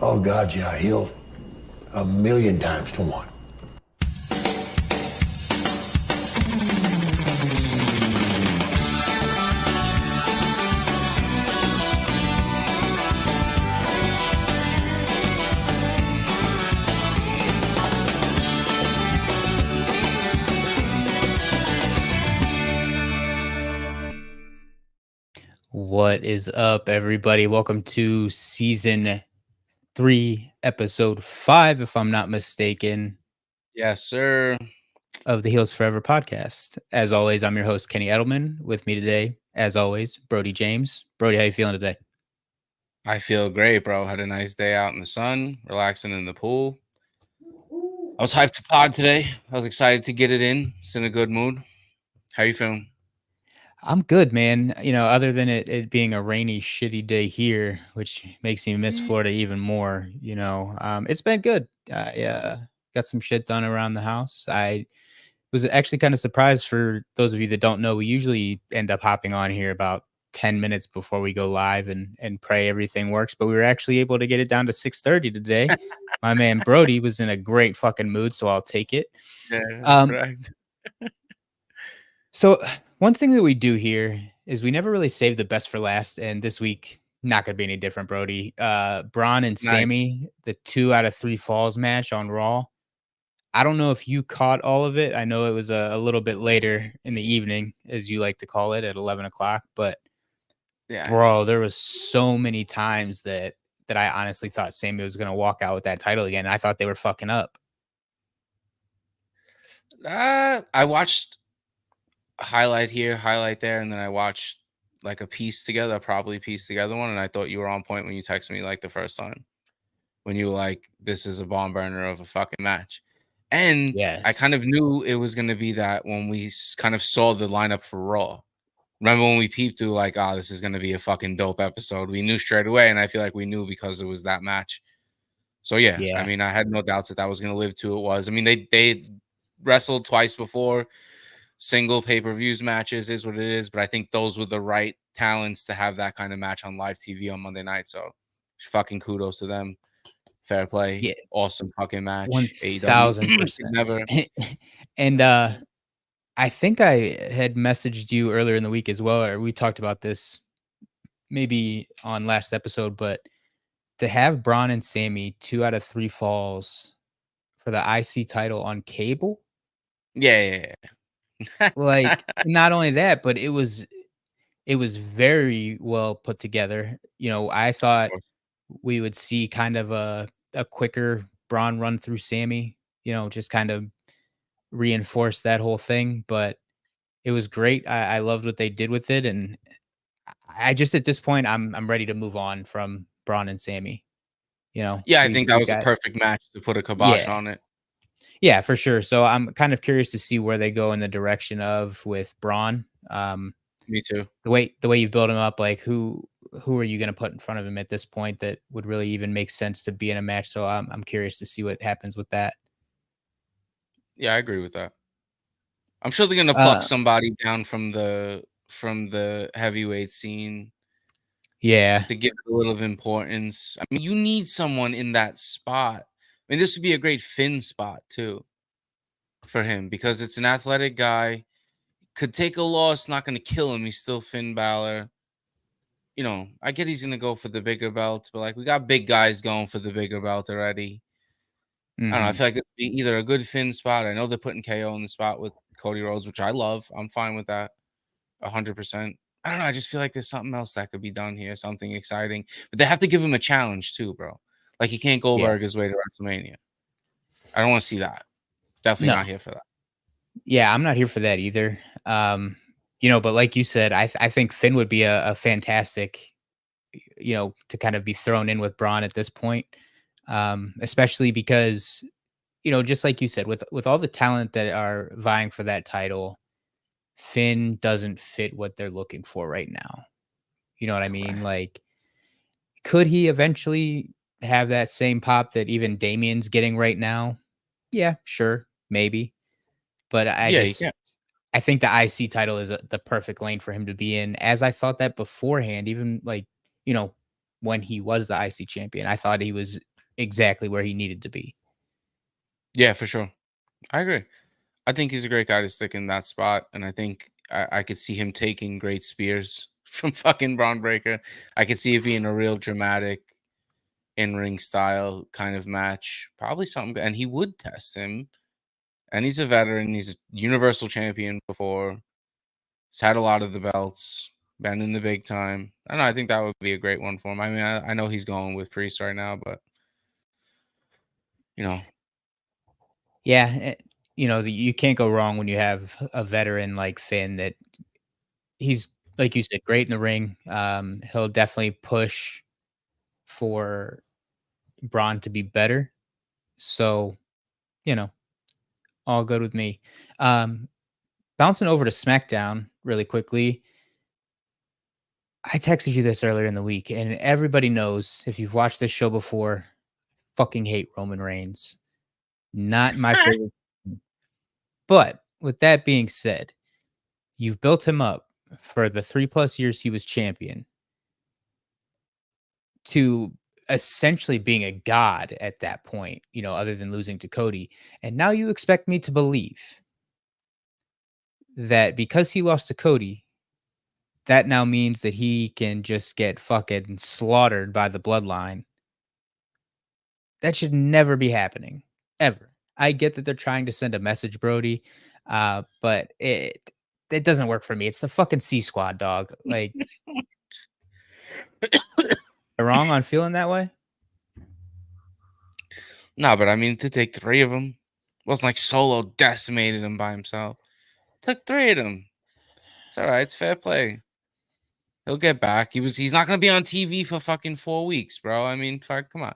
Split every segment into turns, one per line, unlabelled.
Oh, God, yeah, he'll 1,000,000 times to 1.
What is up, everybody? Welcome to season 3, episode 5, if I'm not mistaken,
Yes, sir.
of the Heals Forever podcast. As always, I'm your host, Kenny Edelman. With me today, as always, Brody James. Brody, how you feeling today?
I feel great, bro. Had a nice day out in the sun, relaxing in the pool. I was hyped to pod today. I was excited to get it in. It's in a good mood. How you feeling?
I'm good, man. Other than it being a rainy, shitty day here, which makes me miss Florida even more. It's been good. Yeah, got some shit done around the house. I was actually kind of surprised. For those of you that don't know, we usually end up hopping on here about 10 minutes before we go live and pray everything works, but we were actually able to get it down to 6:30 today. My man Brody was in a great fucking mood, so I'll take it.
Yeah,
Um,
correct.
so one thing that we do here is we never really save the best for last, and this week not gonna be any different, Brody. Braun and
Nice.
Sammy, the 2 out of 3 falls match on Raw. I don't know if you caught all of it. I know it was a little bit later in the evening, as you like to call it, at 11 o'clock. But
Yeah.
bro, there was so many times that I honestly thought Sammy was gonna walk out with that title again. I thought they were fucking up.
I watched a highlight here, highlight there, and then I watched like a piece together, probably piece together one, and I thought you were on point when you texted me like the first time. When you were like, this is a bomb burner of a fucking match. And I kind
Yes.
of knew it was going to be that when we kind of saw the lineup for Raw. Remember when we peeped through, like, oh, this is going to be a fucking dope episode? We knew straight away. And I feel like we knew because it was that match. So, yeah, I
Yeah.
mean, I had no doubts that that was going to live to it was. I mean, they wrestled twice before. Single pay-per-views matches is what it is. But I think those were the right talents to have that kind of match on live TV on Monday night. So, fucking kudos to them. Fair play.
Yeah.
Awesome fucking match. AEW could
1000%.
never.
And I think I had messaged you earlier in the week as well, or we talked about this maybe on last episode, but to have Braun and Sammy 2 out of 3 falls for the IC title on cable,
Yeah, yeah.
like, not only that, but it was very well put together. I thought we would see kind of a quicker Braun run through Sammy, just kind of reinforce that whole thing, but it was great. I loved what they did with it, and I just at this point, I'm ready to move on from Braun and Sammy.
Yeah, I
We've
think that
we've
was a
got
perfect match to put a kibosh
yeah.
on it.
Yeah, for sure. So I'm kind of curious to see where they go in the direction of with Braun.
Me too.
The way you build him up, like who are you gonna put in front of him at this point that would really even make sense to be in a match? So I'm curious to see what happens with that.
Yeah, I agree with that. I'm sure they're gonna pluck
Uh,
somebody down from the heavyweight scene
yeah.
to give it a little of importance. I mean, you need someone in that spot. I mean, this would be a great Finn spot too for him because it's an athletic guy. Could take a loss, not gonna kill him. He's still Finn Balor. I get he's gonna go for the bigger belt, but like we got big guys going for the bigger belt already. I don't know. I
Mhm.
feel like this would be either a good Finn spot. I know they're putting KO in the spot with Cody Rhodes, which I love. I'm fine with that, 100%. I don't know. I just feel like there's something else that could be done here, something exciting. But they have to give him a challenge too, bro. Like he can't
Yeah.
Goldberg his way to WrestleMania. I don't want to see that. Definitely
No.
not here for that.
Yeah, I'm not here for that either. But like you said, I think Finn would be a fantastic, to kind of be thrown in with Braun at this point. Especially because, just like you said, with all the talent that are vying for that title, Finn doesn't fit what they're looking for right now. You know what I mean?
Correct.
Like, could he eventually have that same pop that even Damien's getting right now? Yeah, sure, maybe. But
Yeah, you can.
I think the IC title is the perfect lane for him to be in, as I thought that beforehand, even like, you know, when he was the IC champion. I thought he was exactly where he needed to be.
Yeah, for sure. I agree. I think he's a great guy to stick in that spot, and I think I could see him taking great spears from fucking Braun Breaker. I could see it being a real dramatic in-ring style kind of match. Probably something, and he would test him. And he's a veteran. He's a universal champion before. He's had a lot of the belts, been in the big time. I don't know. I think that would be a great one for him. I mean, I know he's going with Priest right now, but you know,
Yeah, you can't go wrong when you have a veteran like Finn that he's like you said, great in the ring. He'll definitely push for Braun to be better. So, you know, all good with me. Um, Bouncing over to SmackDown really quickly. I texted you this earlier in the week, and everybody knows if you've watched this show before, fucking hate Roman Reigns. Not my favorite. But with that being said, you've built him up for the 3+ years he was champion to essentially being a god at that point, other than losing to Cody. And now you expect me to believe that because he lost to Cody, that now means that he can just get fucking slaughtered by the bloodline. That should never be happening, ever. I get that they're trying to send a message, Brody, but it doesn't work for me. It's the fucking C Squad, dog. Like, am I wrong on feeling that way?
no, but I mean, to take 3 of them, it wasn't like Solo decimated him by himself. Took 3 of them. It's all right. It's fair play. He'll get back. He's not gonna be on TV for fucking 4 weeks, bro. I mean, fuck, come on.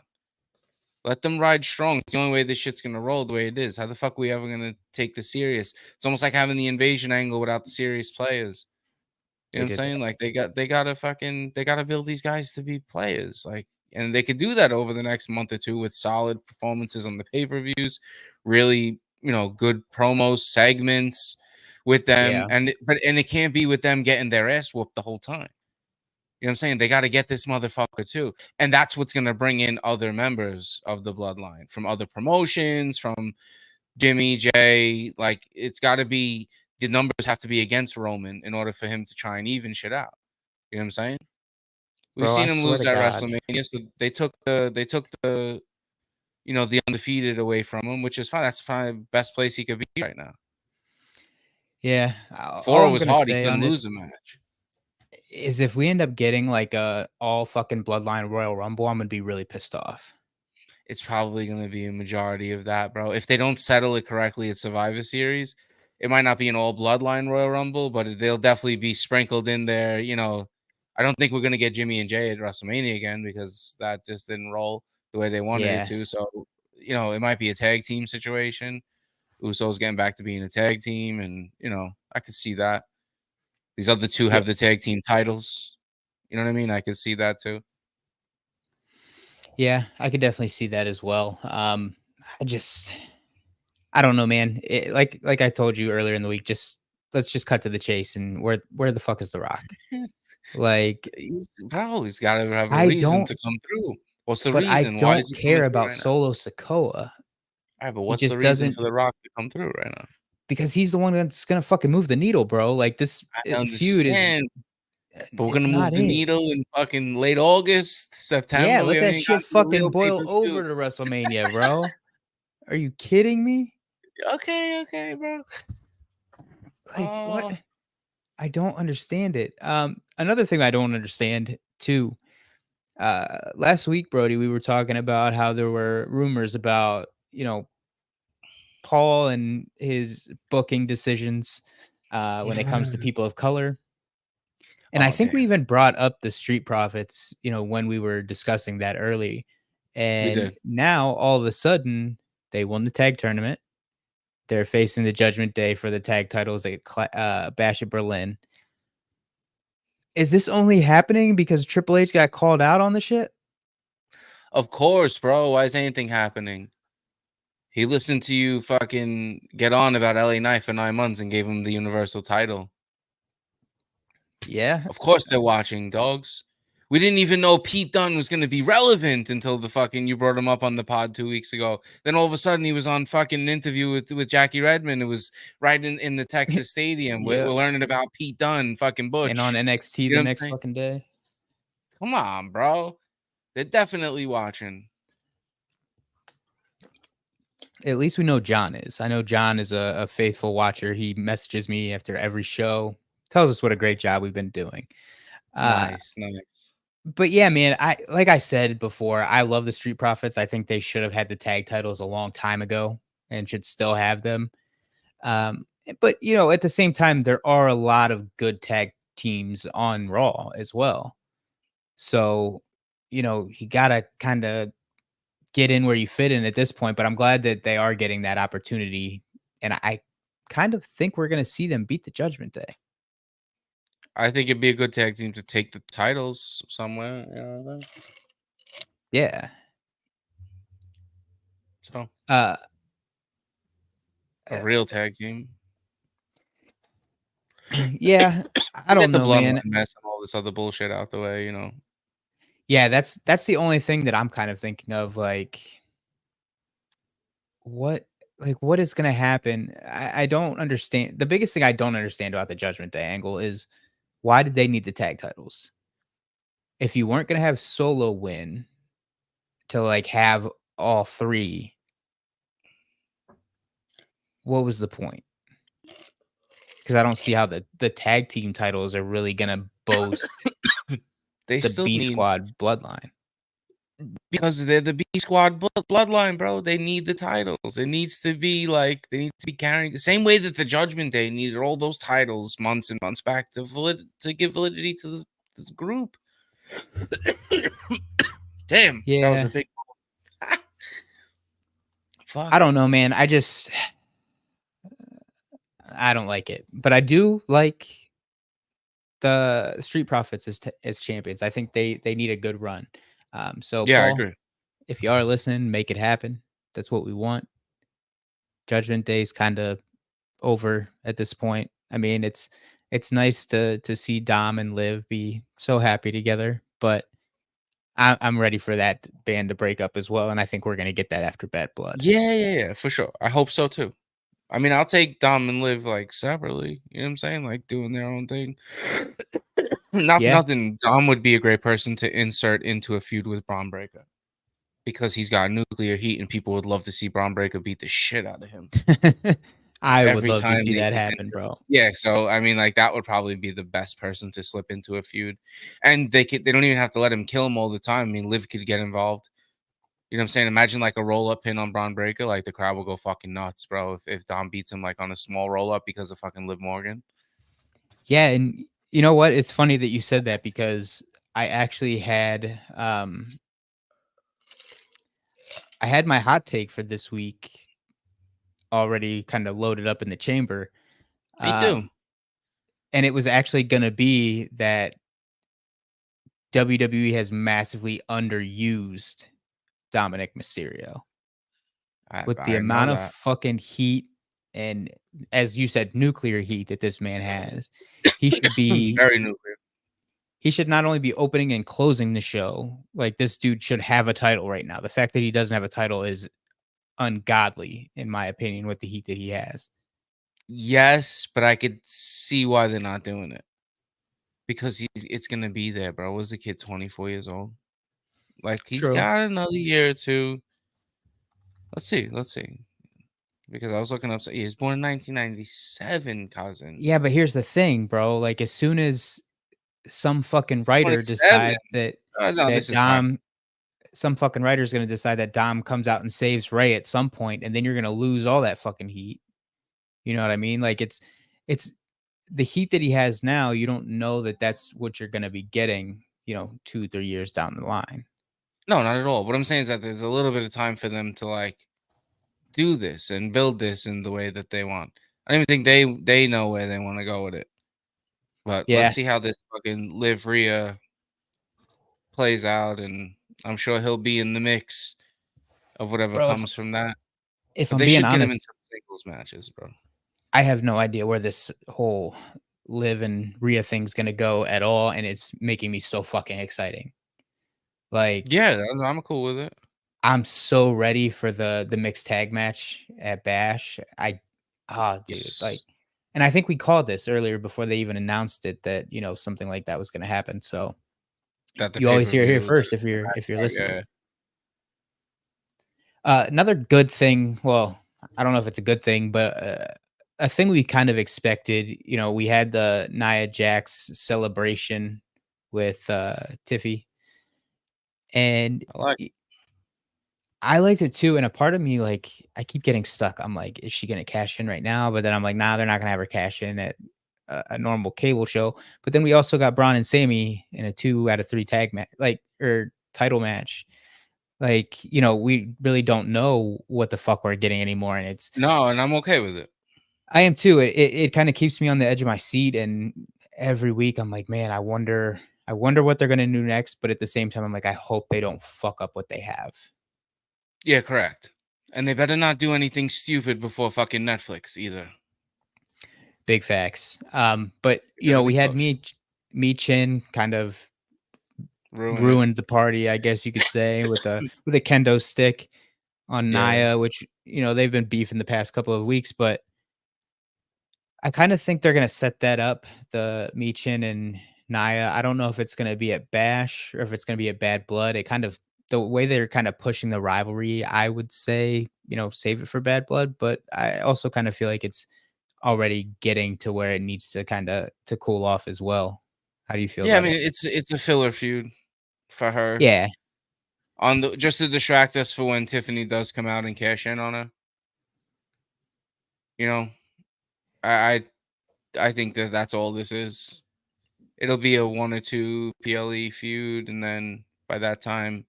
Let them ride strong. It's the only way this shit's gonna roll the way it is. How the fuck are we ever gonna take this serious? It's almost like having the invasion angle without the serious players. You know what I'm saying? Like they gotta build these guys to be players. Like, and they could do that over the next month or two with solid performances on the pay-per-views, really, good promos, segments with them.
Yeah.
And it can't be with them getting their ass whooped the whole time. You know what I'm saying? They got to get this motherfucker too. And that's what's going to bring in other members of the bloodline from other promotions, from Jimmy, Jay. Like, it's got to be, the numbers have to be against Roman in order for him to try and even shit out. You know what I'm saying? We've
Bro, I
seen him
swear
lose
to
at
God.
WrestleMania. So they took the the undefeated away from him, which is fine. That's probably the best place he could be right now.
Yeah.
Before
All
it
I'm
was
going to
hard. He
say
couldn't
on it
lose a match.
is if we end up getting like a all fucking bloodline Royal Rumble, I'm going to be really pissed off.
It's probably going to be a majority of that, bro. If they don't settle it correctly at Survivor Series, it might not be an all bloodline Royal Rumble, but they'll definitely be sprinkled in there. I don't think we're going to get Jimmy and Jay at WrestleMania again because that just didn't roll the way they wanted it to. So, it might be a tag team situation. Usos getting back to being a tag team, and, I could see that. These other two have the tag team titles. You know what I mean? I could see that too.
Yeah, I could definitely see that as well. I don't know, man. Like I told you earlier in the week, let's just cut to the chase. And where the fuck is The Rock? Like,
He's got to have a
I
reason
don't,
to come through. What's the
but I
reason? Why
don't
is he coming
care
through
about
right now?
Solo Sikoa.
All right, but
He
what's the
just
reason
doesn't,
for The Rock to come through right now?
because he's the one that's gonna fucking move the needle, bro. Like, this
I
feud is,
understand, but we're
it's
gonna move
not
the
it.
needle in fucking late August,
Yeah,
September. We
let
haven't
that
even
shit
gotten to the
fucking
real
boil
pay-per-view.
over to WrestleMania, bro. Are you kidding me?
Okay, bro.
Like, what? I don't understand it. Another thing I don't understand too. Last week, Brody, we were talking about how there were rumors about, Paul and his booking decisions when it comes to people of color. And I
Oh,
think we
damn.
even brought up the Street Profits, when we were discussing that early.
We
And
did.
now all of a sudden they won the tag tournament. They're facing the Judgment Day for the tag titles at Bash at Berlin. Is this only happening because Triple H got called out on the shit?
Of course, bro. Why is anything happening? He listened to you fucking get on about LA Knight for 9 months and gave him the Universal title.
Yeah.
Of course they're watching, dogs. We didn't even know Pete Dunne was going to be relevant until the fucking you brought him up on the pod 2 weeks ago. Then all of a sudden he was on fucking an interview with Jackie Redmond. It was right in the Texas Stadium. We're
Yeah.
learning about Pete Dunne, fucking Butch.
And on NXT
You
the
know what I'm
next
saying?
fucking day.
Come on, bro. They're definitely watching.
At least we know John is. I know John is a faithful watcher. He messages me after every show, tells us what a great job we've been doing.
Nice.
But yeah, man, like I said before, I love the Street Profits. I think they should have had the tag titles a long time ago and should still have them. But you know, at the same time, there are a lot of good tag teams on Raw as well. So, you know, you gotta kind of get in where you fit in at this point. But I'm glad that they are getting that opportunity, and I kind of think we're gonna see them beat the Judgment Day.
I think it'd be a good tag team to take the titles somewhere. You know what I'm saying?
Yeah.
So
Uh,
a real tag team.
yeah. I
Get
don't
the
know,
bloodline
man.
mess and all this other bullshit out the way. You know.
Yeah, that's the only thing that I'm kind of thinking of, like what what is gonna happen? I don't understand. The biggest thing I don't understand about the Judgment Day angle is why did they need the tag titles? If you weren't gonna have Solo win to like have all three, what was the point? Because I don't see how the tag team titles are really gonna boast
They
the
still
B
need
Squad bloodline.
because they're the B Squad bloodline, bro. They need the titles. It needs to be like they need to be carrying the same way that the Judgment Day needed all those titles months and months back to give validity to this group. Damn, that was a
Yeah.
big fuck.
I don't know, man. I don't like it, but I do like the Street Profits as champions. I think they need a good run. So
Yeah, I
Paul,
agree.
if you are listening, make it happen. That's what we want. Judgment Day's kind of over at this point. I mean, it's nice to see Dom and Liv be so happy together, but I'm ready for that band to break up as well, and I think we're gonna get that after Bad Blood.
Yeah, for sure. I hope so too. I mean, I'll take Dom and Liv like separately. You know what I'm saying? Like doing their own thing. Not for
Yeah.
nothing. Dom would be a great person to insert into a feud with Braun Breaker because he's got nuclear heat and people would love to see Braun Breaker beat the shit out of him
I would
every
love to
time
see
they
that
get
happen,
into.
bro.
Yeah, so I mean, like that would probably be the best person to slip into a feud, and they don't even have to let him kill him all the time. I mean, Liv could get involved. You know what I'm saying? Imagine like a roll up pin on Braun Breaker, like the crowd will go fucking nuts, bro. If Dom beats him like on a small roll up because of fucking Liv Morgan.
Yeah, and you know what? It's funny that you said that because I actually had my hot take for this week already kind of loaded up in the chamber.
Me too.
And it was actually going to be that WWE has massively underused Dominic Mysterio with the
I know
amount of
that.
fucking heat and, as you said, nuclear heat that this man has. He should be
Very nuclear.
he should not only be opening and closing the show, like this dude should have a title right now. The fact that he doesn't have a title is ungodly, in my opinion, with the heat that he has.
Yes, but I could see why they're not doing it. Because it's gonna be there, bro. Was the kid 24 years old? Like he's
True.
got another year or two. Let's see. Because I was looking up. So he was born in 1997, cousin.
Yeah, but here's the thing, bro. Like as soon as some fucking writer
27.
decides that
No,
that
this is time.
Dom, some fucking writer is going to decide that Dom comes out and saves Ray at some point, and then you're going to lose all that fucking heat. You know what I mean? Like it's the heat that he has now. You don't know that that's what you're going to be getting, 2-3 years down the line.
No, not at all. What I'm saying is that there's a little bit of time for them to like do this and build this in the way that they want. I don't even think they know where they want to go with it. But
Yeah.
let's see how this fucking Liv Rhea plays out, and I'm sure he'll be in the mix of whatever
Bro,
comes from that.
If
But
I'm
they
being
should get him in
honest,
some singles matches, bro.
I have no idea where this whole Liv and Rhea thing's gonna go at all, and it's making me so fucking exciting. Like,
Yeah, I'm cool with it.
I'm so ready for the mixed tag match at Bash. Dude, like,
Yes.
and I think we called this earlier before they even announced it that, something like that was gonna happen, so
That the
you always hear it here
pay-per-view,
first if you're listening.
yeah.
Another good thing, well, I don't know if it's a good thing, but, a thing we kind of expected, we had the Nia Jax celebration with, Tiffy, and
I like
I liked it too, and a part of me, like, I keep getting stuck. I'm like, "Is she gonna cash in right now?" But then I'm like, "Nah, they're not gonna have her cash in at a normal cable show." But then we also got Braun and Sammy in a 2 out of 3 tag match, like, or title match. Like, we really don't know what the fuck we're getting anymore, and it's
No, and I'm okay with it.
I am too. It kinda keeps me on the edge of my seat, and every week I'm like, "Man, I wonder what they're gonna do next," but at the same time, I'm like, "I hope they don't fuck up what they have."
Yeah, correct. And they better not do anything stupid before fucking Netflix either.
Big facts. But
They better be
we had
close.
me Chin kind of
Ruin it.
ruined the party, I guess you could say, with a kendo stick on
Yeah.
Naya, which they've been beefing the past couple of weeks, but I kind of think they're gonna set that up, the Michin and Naya. I don't know if it's gonna be at Bash or if it's gonna be at Bad Blood. It kind of the way they're kind of pushing the rivalry, I would say, save it for Bad Blood, but I also kind of feel like it's already getting to where it needs to to cool off as well. How do you feel
Yeah, I
about
mean,
it?
it's a filler feud for her
Yeah.
on the just to distract us for when Tiffany does come out and cash in on her. You know, I I think that that's all this is. It'll be a 1 or 2 PLE feud, and then by that time,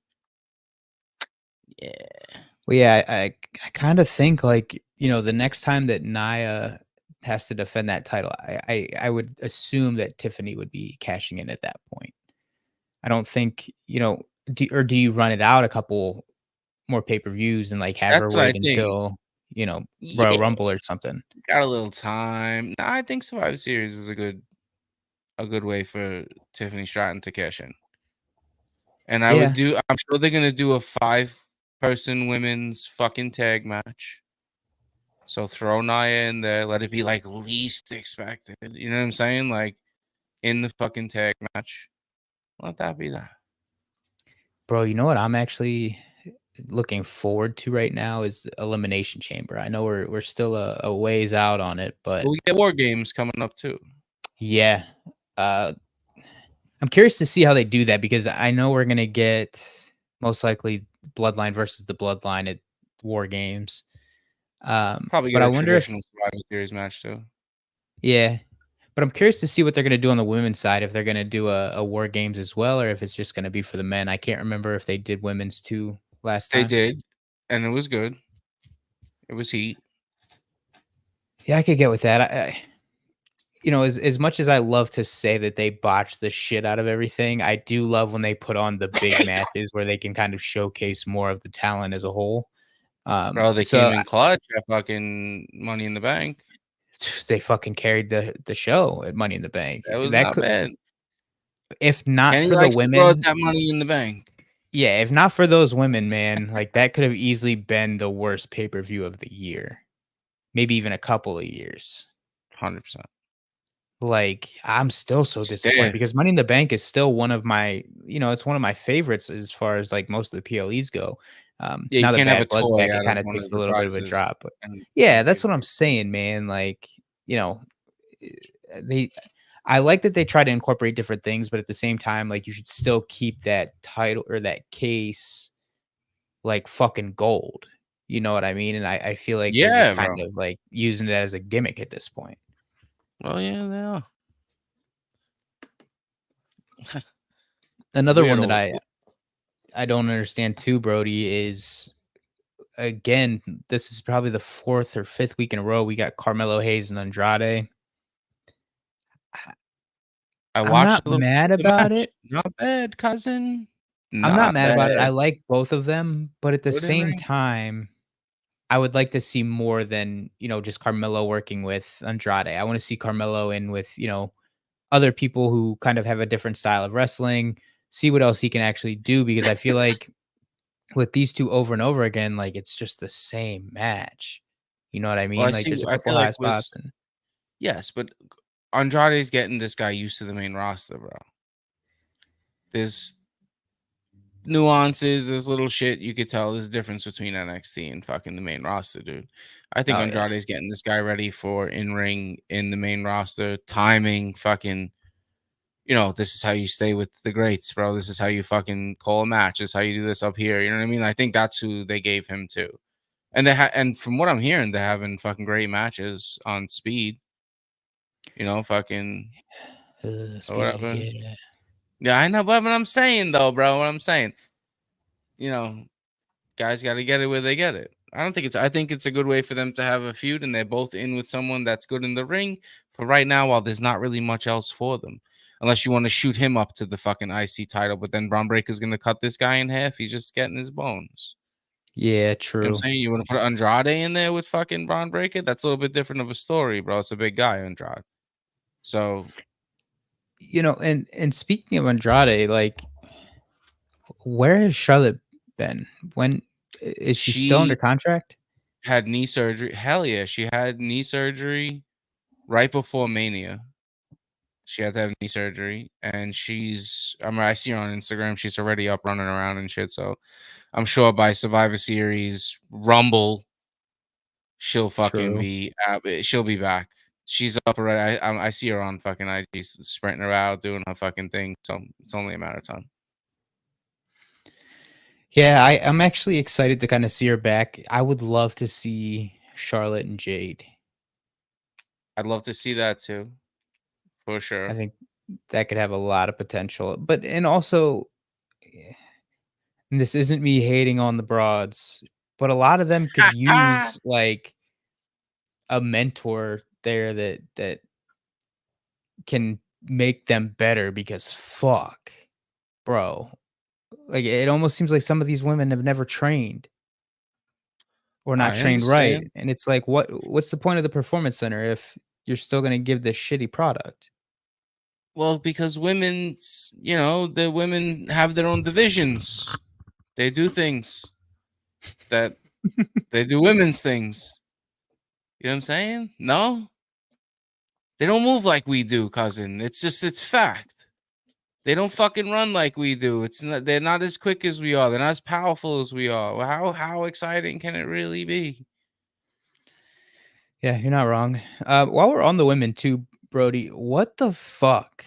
yeah,
Well, yeah, I kind of think like, the next time that Nia has to defend that title, I would assume that Tiffany would be cashing in at that point. I don't think, do you run it out a couple more pay-per-views and like have her
that's what I
wait
think.
until, Royal
Yeah,
Rumble or something?
got a little time. No, I think Survivor Series is a good way for Tiffany Stratton to cash in. And
Yeah.
I'm sure they're gonna do a 5-person women's fucking tag match. So throw Nia in there, let it be like least expected. You know what I'm saying? Like in the fucking tag match. Let that be that.
Bro, you know what I'm actually looking forward to right now is Elimination Chamber. I know we're still a ways out on it,
But
but
we get war games coming up too.
yeah. Uh I'm curious to see how they do that because I know we're gonna get most likely Bloodline versus the Bloodline at War Games.
Probably
But
get
I
a
wonder if
traditional Survivor Series match too.
yeah. But I'm curious to see what they're gonna do on the women's side, if they're gonna do a War Games as well, or if it's just gonna be for the men. I can't remember if they did women's too last
They
time.
did, and it was good. It was heat.
Yeah, I could get with that. As much as I love to say that they botched the shit out of everything, I do love when they put on the big matches where they can kind of showcase more of the talent as a whole.
Bro, they came
So
in clutch at fucking Money in the Bank.
they fucking carried the show at Money in the Bank.
That was
That
not
could,
bad.
if not
Kenny
for the
likes the broads
women,
at Money in the Bank.
yeah, if not for those women, man, like that could have easily been the worst pay-per-view of the year. Maybe even a couple of years.
100%.
Like, I'm still so disappointed
Stiff.
because Money in the Bank is still one of my, it's one of my favorites as far as like most of the PLEs go.
Yeah, you
Now that
can't have a
Bad Blood's
toy
back, it
out of
kind of
one
takes
of
a
the
little bit of a
prizes
drop. But
and
yeah, that's what I'm
pay-per-view.
saying, man. Like, you know, they I like that they try to incorporate different things, but at the same time, like you should still keep that title or that case like fucking gold. You know what I mean? And I feel like they're just
Yeah,
kind
bro.
of like using it as a gimmick at this point.
Well, yeah, they are.
Another one that
Weirdo.
I don't understand too, Brody, is again, this is probably the fourth or fifth week in a row we got Carmelo Hayes and Andrade. I-
I
I'm
watched
not
a little
mad
bit of the
about
match.
it.
Not bad, cousin.
I'm not
Not
mad about it. I
bad.
like both of them, but at the
Good in
same
ring.
time, I would like to see more than, just Carmelo working with Andrade. I want to see Carmelo in with, other people who kind of have a different style of wrestling, see what else he can actually do because I feel like with these two over and over again, like it's just the same match. You know what I
Well,
mean? Like there's a
I
couple
feel like
high spots
was
and
yes, but Andrade's getting this guy used to the main roster, bro. There's nuances, there's little shit you could tell there's a difference between NXT and fucking the main roster, dude. I think
oh yeah.
Andrade's getting this guy ready for in ring in the main roster, timing, fucking. This is how you stay with the greats, bro. This is how you fucking call a match. This is how you do this up here. You know what I mean? I think that's who they gave him to. And and from what I'm hearing, they're having fucking great matches on speed. Fucking or
Speed,
whatever.
yeah.
Yeah, I know, but what I'm saying though, bro, what I'm saying, you know, guys got to get it where they get it. I think it's a good way for them to have a feud, and they're both in with someone that's good in the ring for right now. While there's not really much else for them, unless you want to shoot him up to the fucking IC title, but then Braun Breaker's gonna cut this guy in half. He's just getting his bones.
Yeah,
You know what
true.
I'm saying? You want to put Andrade in there with fucking Braun Breaker? That's a little bit different of a story, bro. It's a big guy, Andrade. So
And speaking of Andrade, like where has Charlotte been? When is she still under
she
contract?
had knee surgery. Hell yeah, she had knee surgery right before Mania. She had to have knee surgery, and I see her on Instagram. She's already up running around and shit. So I'm sure by Survivor Series Rumble, she'll fucking
True.
be she'll be back. She's up already. I see her on fucking IG sprinting her out, doing her fucking thing. So it's only a matter of time.
Yeah, I'm actually excited to kind of see her back. I would love to see Charlotte and Jade.
I'd love to see that too, for
I
sure.
think that could have a lot of potential. But and also, and this isn't me hating on the broads, but a lot of them could use like a mentor there that can make them better because fuck, bro. Like it almost seems like some of these women have never trained or not
I
trained right.
understand.
And it's like what's the point of the performance center if you're still going to give this shitty product?
Well, because the women have their own divisions. They do things that they do women's things. You know what I'm saying? No, they don't move like we do, cousin. It's fact. They don't fucking run like we do. They're not as quick as we are. They're not as powerful as we are. Well, how exciting can it really be?
Yeah, you're not wrong. While we're on the women too, Brody, what the fuck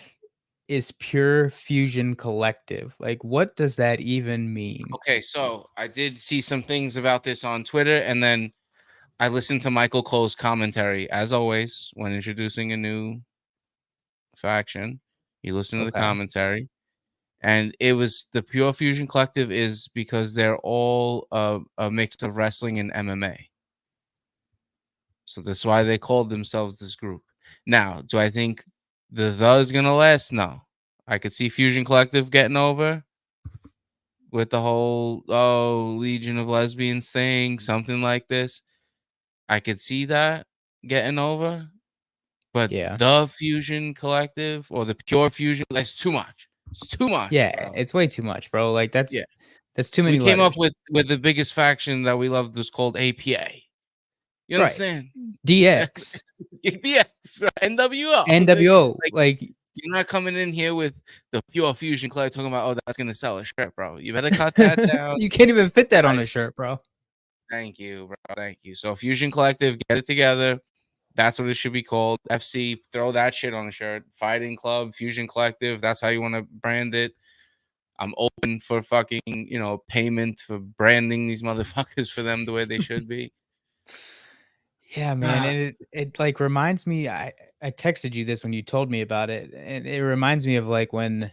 is Pure Fusion Collective? Like, what does that even mean?
Okay, so I did see some things about this on Twitter, and then I listened to Michael Cole's commentary, as always, when introducing a new faction. You listen to the
Okay.
commentary, and it was the Pure Fusion Collective is because they're all a mix of wrestling and MMA. So that's why they called themselves this group. Now, do I think the is gonna last? No. I could see Fusion Collective getting over with the whole Legion of Lesbians thing, something like this. I could see that getting over. But
Yeah.
the Fusion Collective or the Pure Fusion, that's too much. It's too much,
Yeah,
bro.
it's way too much, bro. Like
Yeah.
that's too
We
many
came up
letters.
with the biggest faction that we loved was called APA. You
Right.
understand?
DX,
DX, right? NWO.
NWO,
Like
like
you're not coming in here with the Pure Fusion Collective talking about, oh, that's gonna sell a shirt, bro. You better cut that down.
you can't even fit that on
Right?
a shirt, bro.
Thank you, bro. Thank you. So Fusion Collective, get it together. That's what it should be called. FC, throw that shit on a shirt. Fighting Club, Fusion Collective. That's how you want to brand it. I'm open for fucking, payment for branding these motherfuckers for them the way they should be.
Yeah, man, and it like reminds me. I texted you this when you told me about it, and it reminds me of like when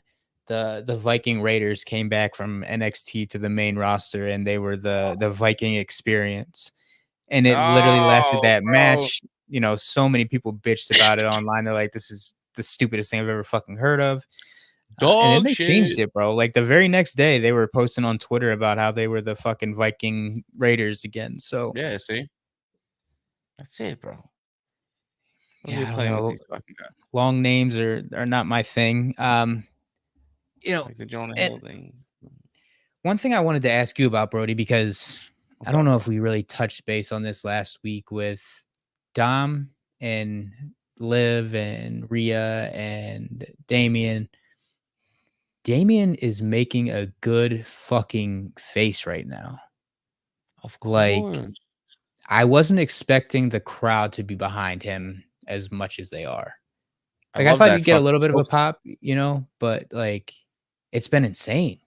the Viking Raiders came back from NXT to the main roster, and they were the Viking Experience, and it literally lasted
Oh,
that
bro.
match. So many people bitched about it online. They're like, "This is the stupidest thing I've ever fucking heard of." And then
Dog
they changed
shit.
it, bro. Like the very next day, they were posting on Twitter about how they were the fucking Viking Raiders again. So
Yeah, see? That's it, bro. What are we
yeah, I don't
playing with
know.
these fucking guys?
Long names are not my thing. You know,
Like the Jonah
and
Hill thing.
one thing I wanted to ask you about, Brody, because I
What's
don't
up,
know
bro?
if we really touched base on this last week with Dom and Liv and Rhea and Damien. Damien is making a good fucking face right now.
Of
Like,
course.
I wasn't expecting the crowd to be behind him as much as they are.
I
Like, I
love
thought
that
you'd get a
fucking
little bit of a
choke.
pop, you know, but like, it's been insane.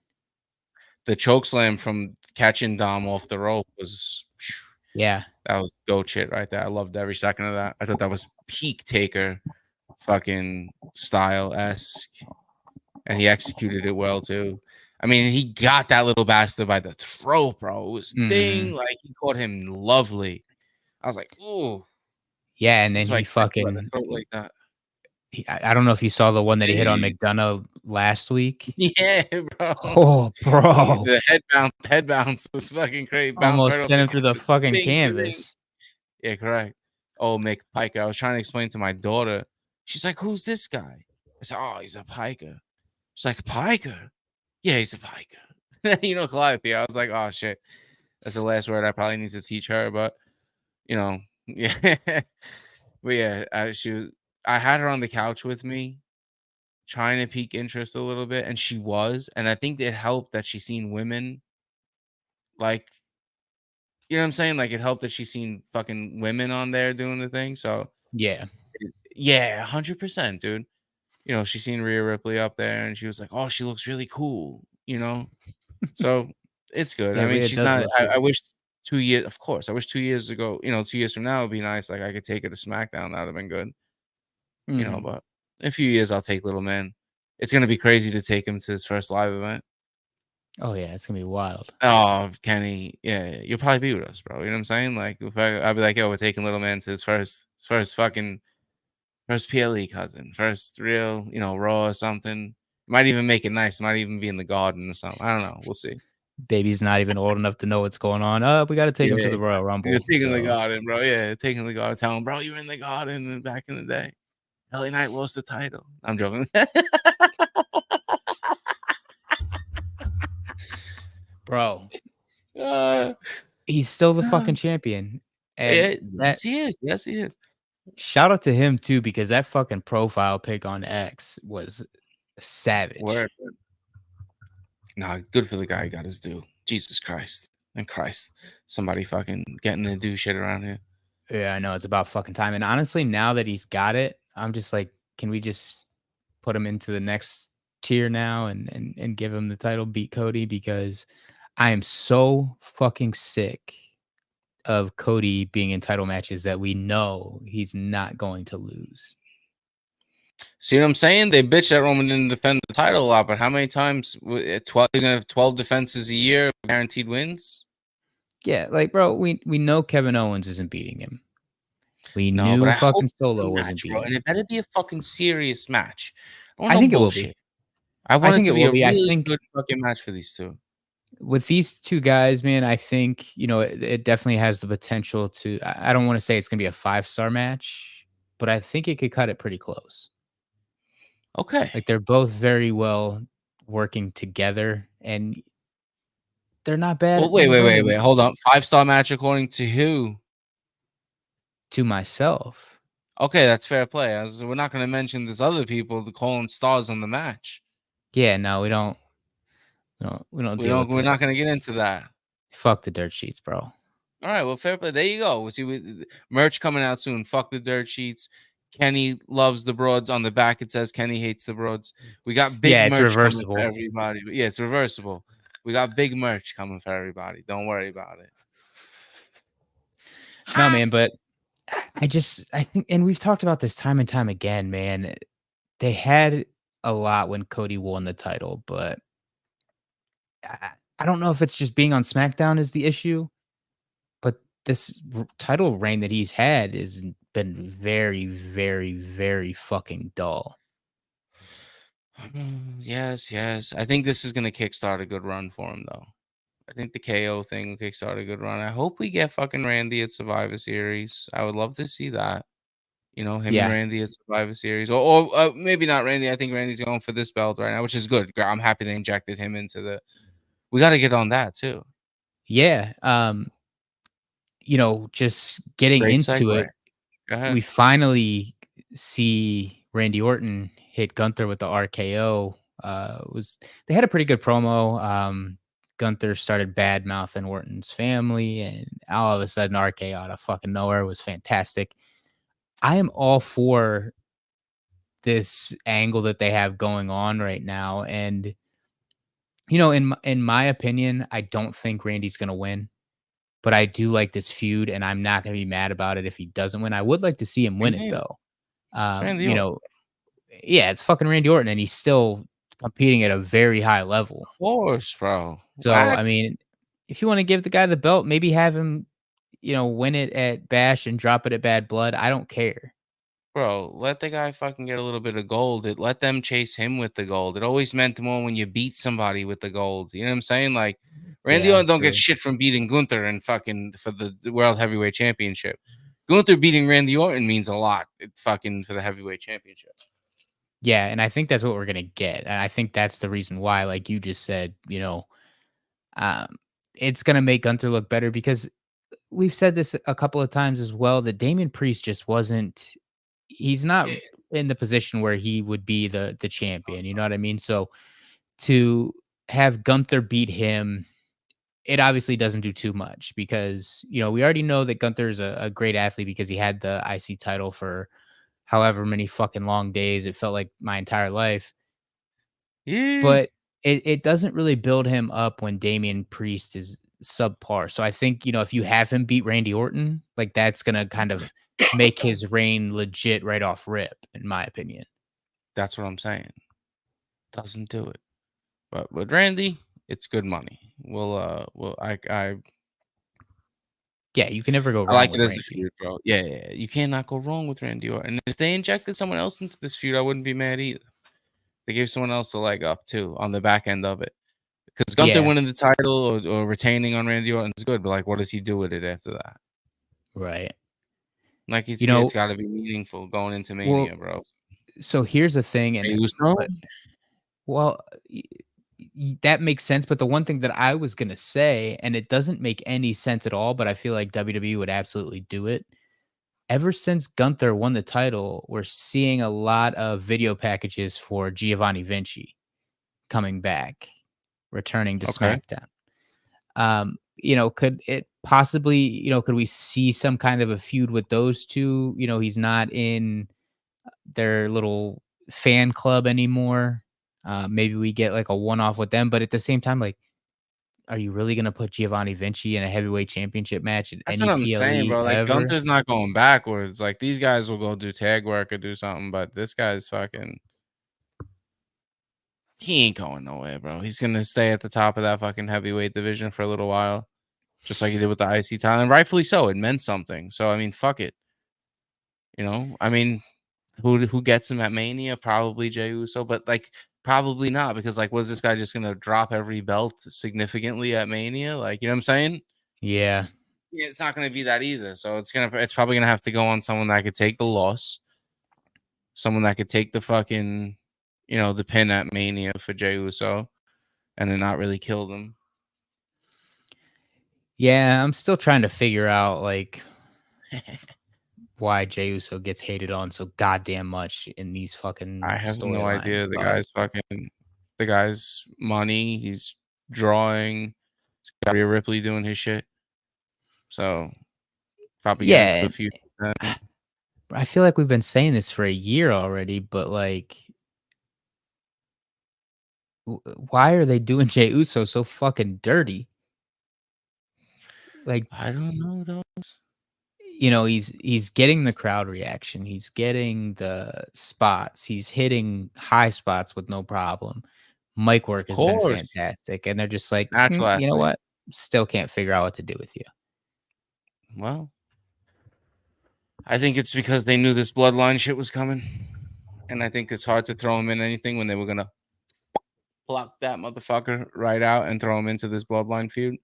The choke slam from catching Dom off the rope was
Yeah.
that was goat shit right there. I loved every second of that. I thought that was peak Taker fucking style esque, and he executed it well too. I mean, he got that little bastard by the throat, bro. It was
Mhm.
ding, like he caught him lovely. I was like, ooh,
Yeah, and then
that's why I
he
catch you by the
fucking
throat like that.
I don't know if you saw the one that he hit on
Ding.
McDonough last week.
Yeah, bro.
Oh, bro.
The head bounce was fucking crazy. Bounced right
Almost
off
sent
the
him through the
canvas.
fucking
Bing, bing.
canvas.
Yeah, correct. Oh, Mick Piker. I was trying to explain to my daughter. She's like, "Who's this guy?" I said, "Oh, he's a piker." She's like, "Piker?" Yeah, he's a piker. Calliope. I was like, "Oh shit." That's the last word I probably need to teach her, but yeah. But yeah, I had her on the couch with me, trying to pique interest a little bit, and she was, and I think it helped that she seen women like, you know what I'm saying? Like it helped that she seen fucking women on there doing the thing. So
Yeah.
yeah, 100%, dude. She seen Rhea Ripley up there, and she was like, "Oh, she looks really cool," So it's good.
Yeah,
I mean,
Rhea
she's
does
not.
look
I
good.
wish 2 years. Of course, I wish 2 years ago. 2 years from now would be nice. Like I could take her to SmackDown. That would have been good.
Mhm.
But in a few years, I'll take little man. It's gonna be crazy to take him to his first live event.
Oh, yeah, it's gonna be wild.
Oh, Kenny, yeah, you'll probably be with us, bro. You know what I'm saying? Like, if I'll be like, yo, we're taking little man to his first fucking first PLE cousin, first real, Raw or something. Might even make it nice. Might even be in the garden or something. I don't know. We'll see.
Baby's not even old enough to know what's going on. We gotta take him to
Yeah,
the Royal
you're
Rumble,
taking the
so
garden, bro. Yeah, taking the garden. Tell him, bro, you were in the garden back in the day. LA Knight lost the title. I'm joking.
bro,
uh,
he's still the fucking champion, and
yeah,
that
yes, he is. Yes, he is.
shout out to him too because that fucking profile pic on X was savage.
Word. Nah, good for the guy. He got his due. Jesus Christ and Christ. Somebody fucking getting to do shit around here.
Yeah, I know, it's about fucking time, and honestly, now that he's got it, I'm just like, can we just put him into the next tier now and give him the title, beat Cody? Because I am so fucking sick of Cody being in title matches that we know he's not going to lose.
See what I'm saying? They bitch that Roman didn't defend the title a lot, but how many times? 12. He's gonna have 12 defenses a year, guaranteed wins.
Yeah, like, bro, we know Kevin Owens isn't beating him. We
No, but
knew
I hope
fucking
it's a
Solo wasn't
match, bro,
beating
and
him.
it better be a fucking serious match. I want
I
no
think it will be.
bullshit. I
I
want it
think
to
it
be
will
a
be. I
really
think
good fucking match for these two.
with these two guys, man, I think, it definitely has the potential to I don't want to say it's gonna be a 5-star match, but I think it could cut it pretty close.
Okay.
Like they're both very well working together and they're not bad
Well,
in
wait,
the
wait, wait,
ring
wait. Hold on. 5-star match according to who?
to myself.
Okay, that's fair play. We're not going to mention there's other people calling stars on the match.
Yeah, no, we don't deal with
We're
the
not going to get into that.
fuck the dirt sheets, bro.
All right, well, fair play. There you go. We'll see merch coming out soon. Fuck the dirt sheets. Kenny loves the broads. On the back, it says Kenny hates the broads. We got big
Yeah, it's
merch coming for
reversible.
everybody. Yeah, it's reversible. We got big merch coming for everybody. Don't worry about it.
No, man, but I think, and we've talked about this time and time again, man. They had a lot when Cody won the title, but I don't know if it's just being on SmackDown is the issue, but this title reign that he's had has been very, very, very fucking dull.
Yes. I think this is gonna kickstart a good run for him, though. I think the KO thing will kickstart a good run. I hope we get fucking Randy at Survivor Series. I would love to see that. You know, him and
Yeah.
Randy at Survivor Series, or maybe not Randy. I think Randy's going for this belt right now, which is good. I'm happy they injected him into the. We got to get on that too.
Yeah. Just getting
Great
into
segue.
it,
Go ahead.
we finally see Randy Orton hit Gunther with the RKO. They had a pretty good promo. Gunther started bad mouthing Orton's family, and all of a sudden RKO out of fucking nowhere was fantastic. I am all for this angle that they have going on right now, and in my opinion, I don't think Randy's gonna win. But I do like this feud, and I'm not gonna be mad about it if he doesn't win. I would like to see him
Me
win it
neither.
though.
It's
Um,
Randy
you
Orton.
know, yeah, it's fucking Randy Orton, and he's still competing at a very high level.
Of course, bro.
So, I
What?
mean, if you want to give the guy the belt, maybe have him, win it at Bash and drop it at Bad Blood. I don't care.
Bro, let the guy fucking get a little bit of gold. Let them chase him with the gold. It always meant more when you beat somebody with the gold. You know what I'm saying? Like Randy
Yeah,
Orton don't get
true.
shit from beating Gunther and fucking for the World Heavyweight Championship. Gunther beating Randy Orton means a lot. Fucking for the Heavyweight Championship.
Yeah, and I think that's what we're gonna get, and I think that's the reason why, like you just said, um, it's gonna make Gunther look better because we've said this a couple of times as well that Damian Priest just wasn't. He's not in the position where he would be the champion. You know what I mean? So to have Gunther beat him, it obviously doesn't do too much because we already know that Gunther is a great athlete because he had the IC title for however many fucking long days. It felt like my entire life.
Yeah.
But it doesn't really build him up when Damian Priest is subpar. So I think, if you have him beat Randy Orton, like that's gonna kind of make his reign legit right off rip, in my opinion.
That's what I'm saying. Doesn't do it. But with Randy, it's good money.
Yeah, you can never go
I
wrong
like it
with
as a
Randy.
feud, bro. Yeah. You cannot go wrong with Randy Orton. And if they injected someone else into this feud, I wouldn't be mad either. They gave someone else a leg up too on the back end of it. Because Gunther
Yeah,
winning the title or retaining on Randy Orton is good, but like, what does he do with it after that?
right.
Like,
You
it's
know,
got to be meaningful going into
well,
Mania, bro.
so here's the thing,
Jey
and
Uso?
but well, that makes sense. But the one thing that I was gonna say, and it doesn't make any sense at all, but I feel like WWE would absolutely do it. Ever since Gunther won the title, we're seeing a lot of video packages for Giovanni Vinci coming back, returning to
Okay.
SmackDown. Could it possibly, could we see some kind of a feud with those two? He's not in their little fan club anymore. Maybe we get like a one-off with them, but at the same time, like, are you really gonna put Giovanni Vinci in a heavyweight championship match at
That's
any
what I'm saying,
PLE
bro. Like,
ever?
Gunther's not going backwards. Like, these guys will go do tag work or do something, but this guy's fucking. He ain't going nowhere, bro. He's gonna stay at the top of that fucking heavyweight division for a little while, just like he did with the IC title, and rightfully so. It meant something. So I mean, fuck it. I mean, who gets him at Mania? Probably Jey Uso, but like probably not because like, was this guy just gonna drop every belt significantly at Mania? Like, you know what I'm saying?
Yeah.
Yeah, it's not gonna be that either. So it's probably gonna have to go on someone that could take the loss, someone that could take the fucking, the pin at Mania for Jey Uso, and then not really kill them.
Yeah, I'm still trying to figure out like why Jey Uso gets hated on so goddamn much in these
I
fucking
have no
storylines,
idea.
but
The guy's money. He's drawing. It's got Rhea Ripley doing his shit. So probably get into
yeah,
a few.
I feel like we've been saying this for a year already, but like, why are they doing Jey Uso so fucking dirty? Like,
I don't know those.
he's getting the crowd reaction, he's getting the spots, he's hitting high spots with no problem. Mic
Of
work has been
course,
fantastic, and they're just like,
natural
you know
athlete.
what? Still can't figure out what to do with you.
Well, I think it's because they knew this bloodline shit was coming, and I think it's hard to throw him in anything when they were gonna pluck that motherfucker right out and throw him into this bloodline feud.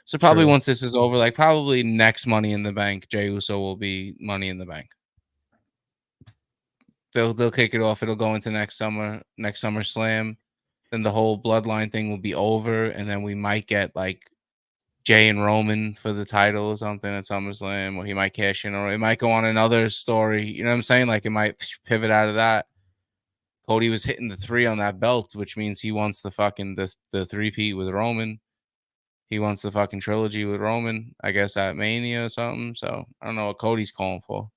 So probably
True.
once this is over, like probably next Money in the Bank, Jey Uso will be Money in the Bank. They'll kick it off. It'll go into next SummerSlam. Then the whole bloodline thing will be over, and then we might get like Jay and Roman for the title or something at SummerSlam, or he might cash in, or it might go on another story. You know what I'm saying? Like it might pivot out of that. Cody was hitting the 3 on that belt, which means he wants the fucking the 3-peat with Roman. He wants the fucking trilogy with Roman, I guess at Mania or something. So I don't know what Cody's calling for.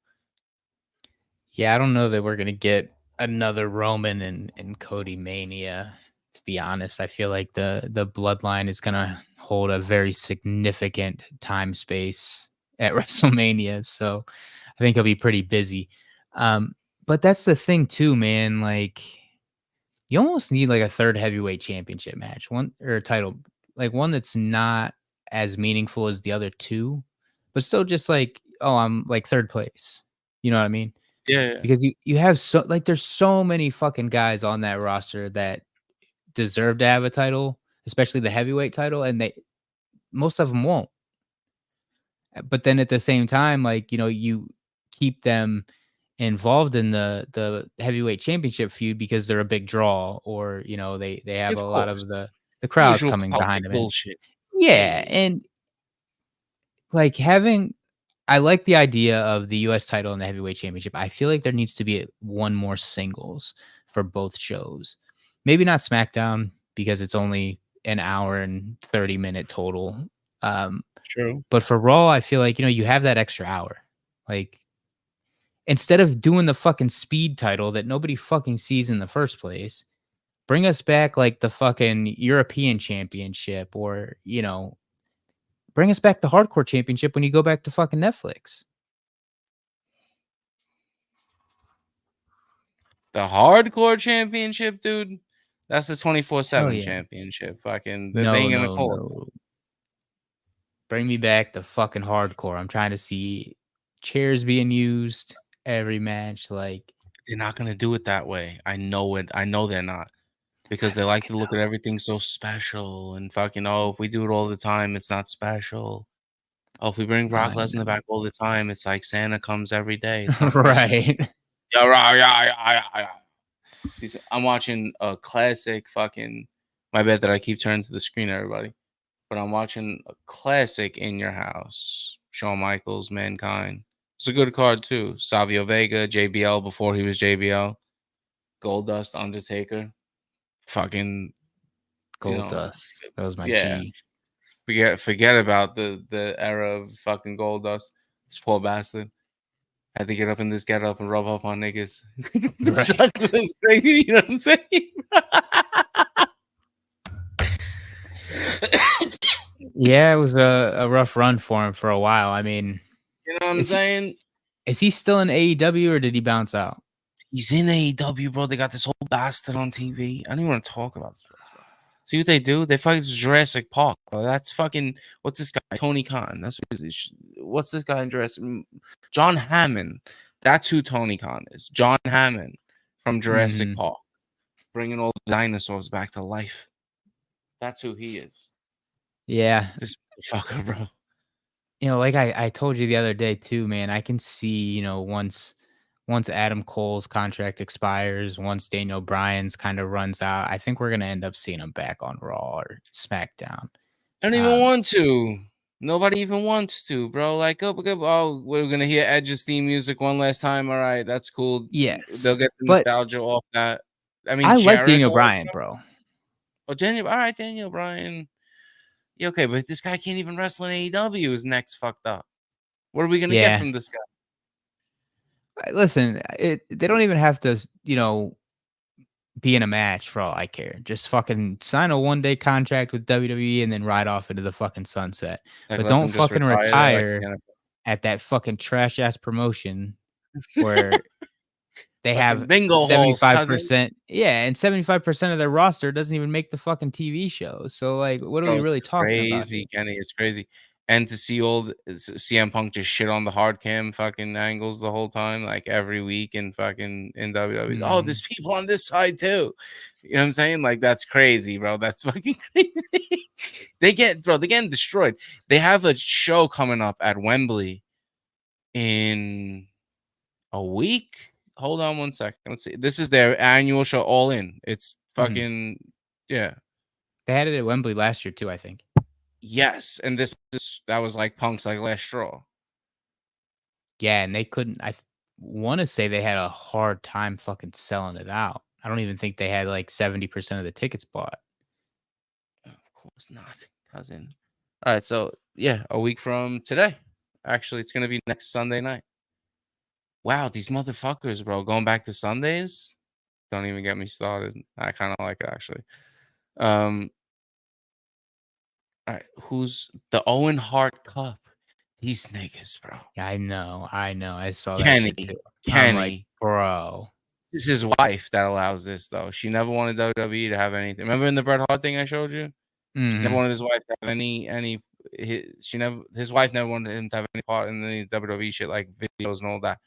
Yeah, I don't know that we're gonna get another Roman and Cody Mania. To be honest, I feel like the bloodline is gonna hold a very significant time space at WrestleMania. So I think he'll be pretty busy. But that's the thing too, man. Like you almost need like a third heavyweight championship match, one or a title, like one that's not as meaningful as the other two, but still just like, oh, I'm like third place. You know what I mean?
Yeah.
Because you have so like there's so many fucking guys on that roster that deserve to have a title, especially the heavyweight title, and most of them won't. But then at the same time, like, you know, you keep them involved in the heavyweight championship feud because they're a big draw, or you know, they have
Of
a lot
course.
of the crowds
Usual
coming
public
behind them.
bullshit.
Yeah,
Hey.
and like I like the idea of the US title and the heavyweight championship. I feel like there needs to be one more singles for both shows. Maybe not SmackDown because it's only an hour and 30-minute total.
True.
But for Raw, I feel like, you know, you have that extra hour. Like instead of doing the fucking speed title that nobody fucking sees in the first place, bring us back like the fucking European championship, or, you know, bring us back the hardcore championship when you go back to fucking Netflix.
The hardcore championship, dude. That's the
Hell
24/7
yeah.
championship. Fucking they
No,
ain't gonna
no,
call it.
no. Bring me back the fucking hardcore. I'm trying to see chairs being used every match. Like,
They're not gonna do it that way. I know it. I know they're not. Because
I
they like to
fucking
look at everything so special and fucking, oh, if we do it all the time, it's not special. Oh, if we bring
know.
Brock
I
Lesnar
know.
back all the time, it's like Santa comes every day. It's not Christmas.
Right.
Yeah, right, yeah. I'm watching a classic fucking. My bad that I keep turning to the screen, everybody. But I'm watching a classic In Your House. Shawn Michaels, Mankind. It's a good card too. Savio Vega, JBL before he was JBL. Goldust, Undertaker. Fucking, you know,
Goldust. That was my
yeah.
G.
Forget about the era of fucking Goldust. This poor bastard had to get up in this get up and rub up on niggas.
Right.
Sucked with his crazy, you know what I'm saying?
Yeah, it was a rough run for him for a while. I mean,
You know what I'm
is he,
saying?
is he still in AEW or did he bounce out?
He's in AEW, bro. They got this whole bastard on TV. I don't even want to talk about this, bro. See what they do? They fight Jurassic Park, bro. That's fucking what's this guy? Tony Khan. That's what it is. What's this guy in Jurassic? John Hammond. That's who Tony Khan is. John Hammond from Jurassic
Mhm.
Park, bringing all the dinosaurs back to life. That's who he is.
Yeah.
This fucker, bro.
You know, like I told you the other day too, man, I can see, you know, once Adam Cole's contract expires, once Daniel Bryan's kind of runs out, I think we're gonna end up seeing him back on Raw or SmackDown.
I don't even want to. Nobody even wants to, bro. Like, oh, we're gonna hear Edge's theme music one last time. All right, that's cool.
Yes,
They'll get the
but
nostalgia off that. I mean,
I like Daniel
Jericho.
Bryan, bro.
Oh, Daniel. All right, Daniel Bryan. Yeah, okay, but this guy can't even wrestle in AEW. His neck's fucked up. What are we gonna get
Yeah.
from this guy?
Listen, they don't even have to, you know, be in a match for all I care. Just fucking sign a 1-day contract with WWE and then ride off into the fucking sunset.
Like,
But
let
don't
them just
fucking
retire there, like,
retire at that fucking trash ass promotion where they have
fucking bingo halls, cousin.
75%. Yeah, and 75% of their roster doesn't even make the fucking TV shows. So like, what are we
Bro,
really
it's
talking about here?
crazy, Kenny. It's crazy. and to see CM Punk just shit on the hard cam fucking angles the whole time, like every week in WWE. Oh, there's people on this side too. You know what I'm saying? Like that's crazy, bro. That's fucking crazy. They're getting destroyed. They have a show coming up at Wembley in a week. Hold on one second. Let's see. This is their annual show, All In. It's fucking yeah.
They had it at Wembley last year too, I think.
Yes, and that was like Punk's like last straw.
Yeah, and they couldn't. I want to say they had a hard time fucking selling it out. I don't even think they had like 70% of the tickets bought.
Of course not, cousin. All right, so yeah, a week from today. Actually, it's gonna be next Sunday night. Wow, these motherfuckers, bro, going back to Sundays. Don't even get me started. I kind of like it actually. All right, who's the Owen Hart Cup? These niggas, bro.
Yeah, I know. I saw that
Kenny,
shit too. I'm
Kenny.
like, bro.
It's his wife that allows this, though. She never wanted WWE to have anything. Remember in the Bret Hart thing I showed you? She never wanted his wife to have any. His wife never wanted him to have any part in the WWE shit, like videos and all that.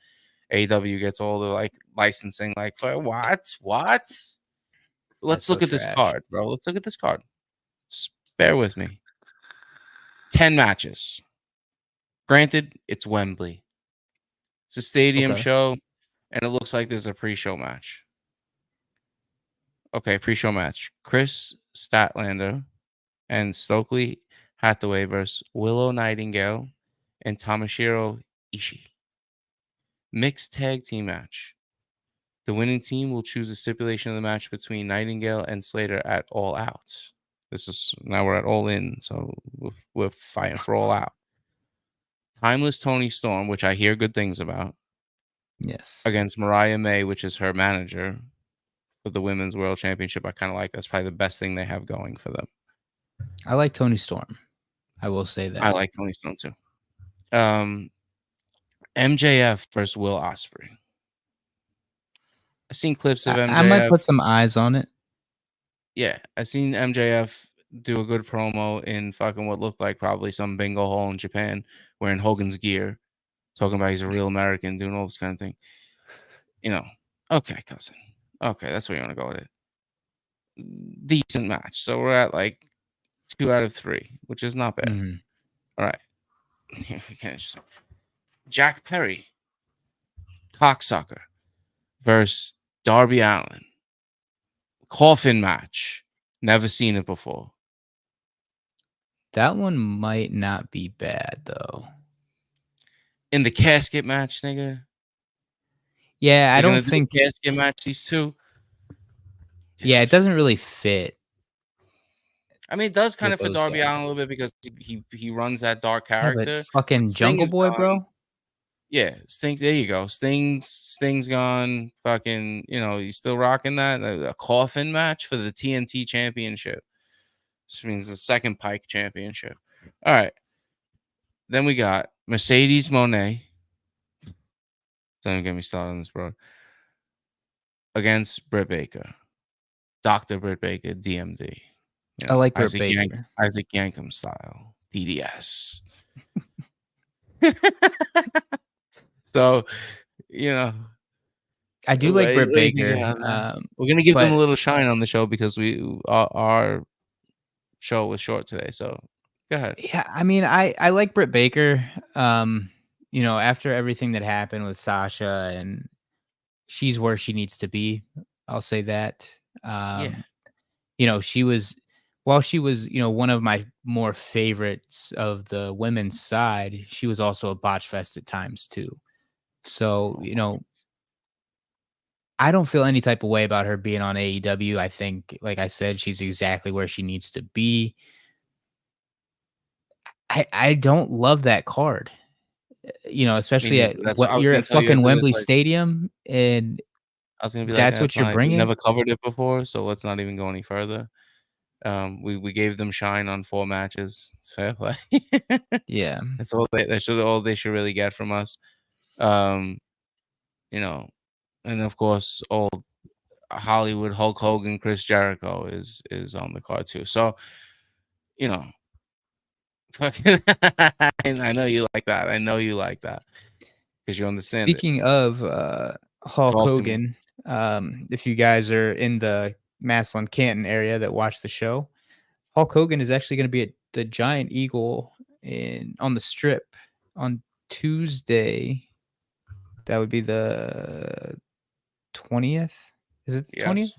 AEW gets all the like licensing, like for what? Let's
That's
look
so
at this
trash.
card, bro. Let's look at this card. Just bear with me. 10 matches. Granted, it's Wembley. It's a stadium
Okay.
show, and it looks like there's a pre-show match. Okay, pre-show match. Chris Statlander and Stokely Hathaway versus Willow Nightingale and Tomohiro Ishii. Mixed tag team match. The winning team will choose a stipulation of the match between Nightingale and Slater at All Out. Now we're at All In, so we're fighting for All Out. Timeless Tony Storm, which I hear good things about,
Yes.
against Mariah May, which is her manager for the Women's World Championship. I kind of like that's probably the best thing they have going for them.
I like Tony Storm. I will say that.
I like Tony Storm too. MJF versus Will Ospreay. I've seen clips of MJF.
I might put some eyes on it.
Yeah, I've seen MJF do a good promo in fucking what looked like probably some bingo hall in Japan, wearing Hogan's gear, talking about he's a real American, doing all this kind of thing. You know, okay, cousin. Okay, that's where you want to go with it. Decent match. So we're at like 2 out of 3, which is not bad. All right. Jack Perry, cocksucker, versus Darby Allin. Coffin match. Never seen it before.
That one might not be bad though.
In the casket match, nigga.
Yeah, I don't think
casket match. These two.
Yeah, it doesn't really fit.
I mean, it does kind of
with
for
those
Darby
guys.
Allin a little bit because he runs that dark
Yeah,
character.
but fucking
Sting
Jungle
is
Boy,
gone.
bro.
Yeah, Sting. There you go. Sting's gone. Fucking, you still rocking that a coffin match for the TNT Championship, which means the second Pike Championship. All right. Then we got Mercedes Moné. Don't even get me started on this, bro. Against Britt Baker, Dr. Britt Baker, DMD.
I like Britt Baker.
Isaac Yankem style, DDS. So,
I do like Britt Baker.
We're gonna give them a little shine on the show because our show was short today. So, go ahead.
Yeah, I mean, I like Britt Baker. After everything that happened with Sasha, and she's where she needs to be. I'll say that. She was, while she was, one of my more favorites of the women's side, she was also a botch fest at times too. So, I don't feel any type of way about her being on AEW. I think, like I said, she's exactly where she needs to be. I don't love that card, especially at what you're at fucking Wembley Stadium, and
I was gonna be
that's what you're bringing.
We never covered it before, so let's not even go any further. We gave them shine on 4 matches. It's fair play.
Yeah,
that's all they should really get from us. And of course, old Hollywood Hulk Hogan, Chris Jericho is on the card too. So, Fucking, I know you like that. I know you like that because you understand it.
Speaking of Hulk
Talk to me.
Hogan, if you guys are in the Massillon Canton area that watch the show, Hulk Hogan is actually going to be at the Giant Eagle on the Strip on Tuesday. That would be the 20th. Is it the 20th?
Yes.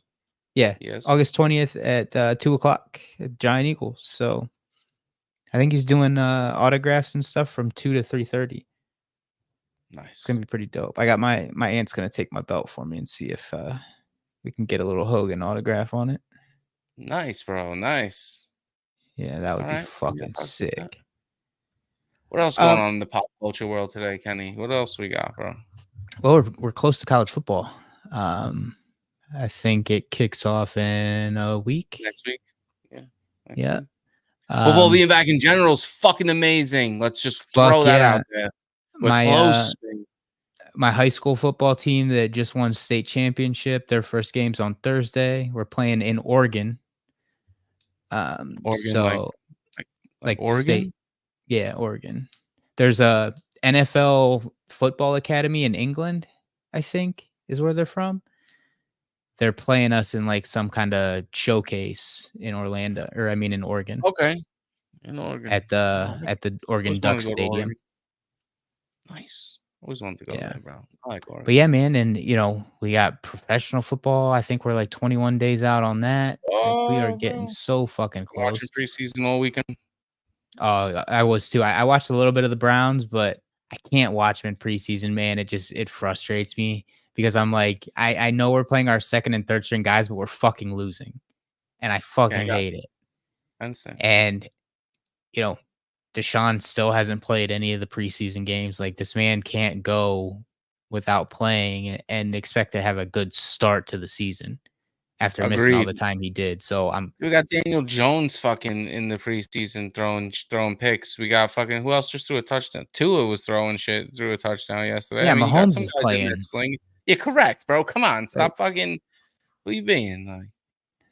Yeah,
Yes.
August 20th at 2:00 at Giant Eagle. So I think he's doing autographs and stuff from 2 to 3:30. It's
Nice.
gonna be pretty dope. I got my aunt's gonna take my belt for me and see if we can get a little Hogan autograph on it.
Nice, bro. Nice.
Yeah, that would
All
be
right.
fucking sick.
What else going
Um,
on in the pop culture world today, Kenny? What else we got, bro?
well, we're close to college football. I think it kicks off in a week.
Next week? Yeah. next
Yeah.
week. Football
Um,
being back in general is fucking amazing. Let's just
fuck
throw that
yeah.
out there. We're
My
close.
my high school football team that just won state championship, their first game's on Thursday. We're playing in Oregon.
Oregon,
So like
Oregon?
state, yeah, Oregon. There's a NFL football academy in England, I think, is where they're from. They're playing us in like some kind of showcase in Orlando, or I mean in Oregon,
Okay. In Oregon.
at the Oregon
Always wanted
Ducks
to go to
Stadium.
Oregon. Nice. Always wanted to go
Yeah.
there, bro. I like Oregon.
But yeah, man, and we got professional football. I think we're like 21 days out on that. Like, we are getting
bro.
so fucking
Watching
close.
preseason all weekend.
I was too. I watched a little bit of the Browns, but I can't watch them in preseason, man. It frustrates me because I'm like, I know we're playing our second and third string guys, but we're fucking losing. And I fucking hate it.
I understand.
And, Deshaun still hasn't played any of the preseason games. Like, this man can't go without playing and expect to have a good start to the season after missing all the
Agreed.
time he did. So
We got Daniel Jones fucking in the preseason throwing picks. We got fucking who else just threw a touchdown? Tua was throwing shit, threw a touchdown yesterday.
yeah,
I mean, you got
Mahomes
some
is
guys in there
playing.
slinging. Yeah, correct, bro. Come on, stop fucking. Who you being like?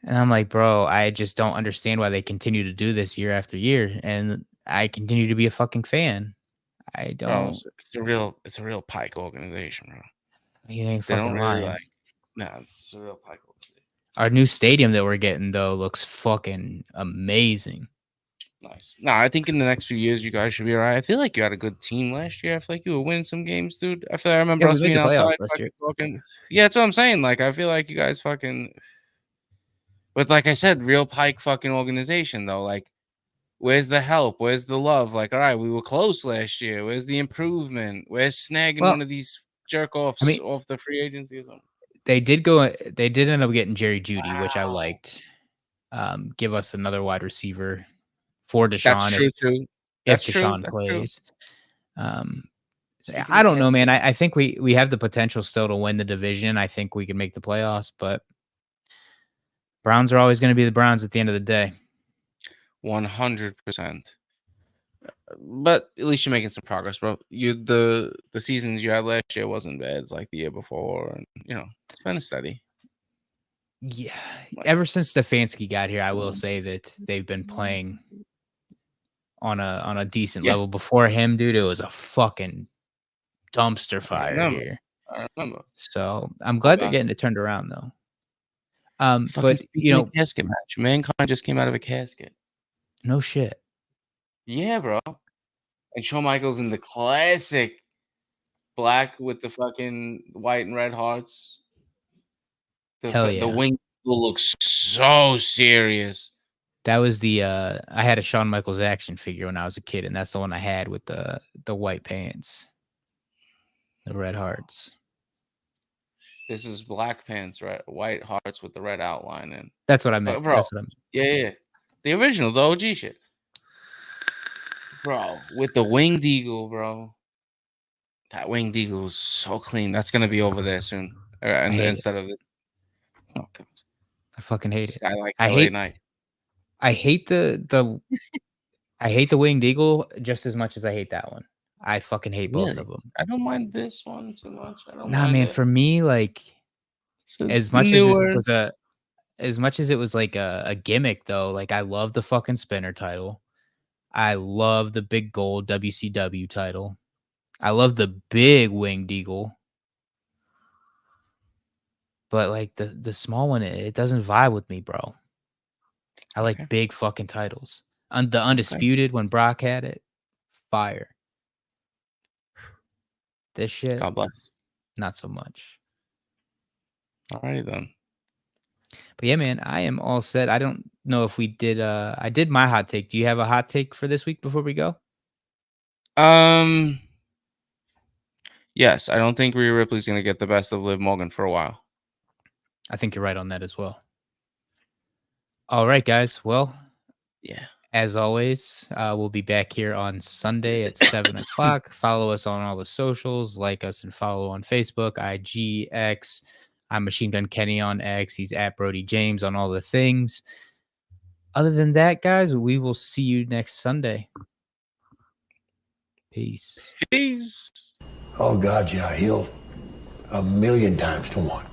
And I'm like, bro, I just don't understand why they continue to do this year after year. And I continue to be a fucking fan. I
Bro,
don't.
it's a real Pike organization, bro.
You ain't
They don't
fucking
really
lying.
it's a real Pike organization.
Our new stadium that we're getting though looks fucking amazing.
Nice. No, I think in the next few years you guys should be all right. I feel like you had a good team last year. I feel like you were winning some games, dude. I remember
Yeah,
us
we made
being
the playoffs
outside
last year.
fucking talking. Yeah, that's what I'm saying. Like, I feel like you guys fucking. But like I said, real Pike fucking organization though. Like, where's the help? Where's the love? Like, all right, we were close last year. Where's the improvement? Where's snagging
Well,
one of these jerk offs
I mean,
off the free agency or something?
they did end up getting Jerry Judy, which I
Wow.
liked. Give us another wide receiver for Deshaun.
That's true too. That's
if
true.
Deshaun
That's
plays.
true.
So
Speaking
I
of
don't know, man.
catching-
I think we have the potential still to win the division. I think we can make the playoffs, but Browns are always going to be the Browns at the end of the day.
100%. But at least you're making some progress, bro. The seasons you had last year wasn't bad. It's like the year before, and it's been a steady.
Yeah, ever since Stefanski got here, I will say that they've been playing on a decent level. Before him, dude, it was a fucking dumpster fire here.
I remember.
So I'm glad they're getting it turned around, though. But
of casket match, Mankind just came out of a casket.
No shit.
Yeah, bro. And Shawn Michaels in the classic black with the fucking white and red hearts.
Hell yeah.
The wing looks so serious.
That was I had a Shawn Michaels action figure when I was a kid, and that's the one I had with the white pants, the red hearts.
This is black pants, right? White hearts with the red outline, and
that's what I meant,
bro.
That's what I meant.
Yeah, the original, the OG shit, bro. With the winged eagle, bro. That winged eagle is so clean. That's gonna be over there soon, instead of it. Oh god,
I fucking hate it.
I like LA Night.
I hate the I hate the winged eagle just as much as I hate that one. I fucking hate both of them.
I don't mind this one too much. I don't
Nah,
mind
man.
it.
For me, like as much as it was like a gimmick, though. Like I love the fucking spinner title. I love the big gold WCW title. I love the big winged eagle. But like the small one, it doesn't vibe with me, bro. I like
Okay.
big fucking titles. The undisputed when Brock had it, fire. This shit,
God bless.
not so much.
All right then.
But yeah, man, I am all set. I don't know if we did I did my hot take. Do you have a hot take for this week before we go?
Yes, I don't think Rhea Ripley's gonna get the best of Liv Morgan for a while.
I think you're right on that as well. All right, guys. Well,
Yeah.
as always, we'll be back here on Sunday at 7 o'clock. Follow us on all the socials. Like us and follow on Facebook, IG, X. I'm Machine Gun Kenny on X. He's at Brody James on all the things. Other than that, guys, we will see you next Sunday. Peace.
Peace.
Oh, God, yeah, he'll 1,000,000 times to 1.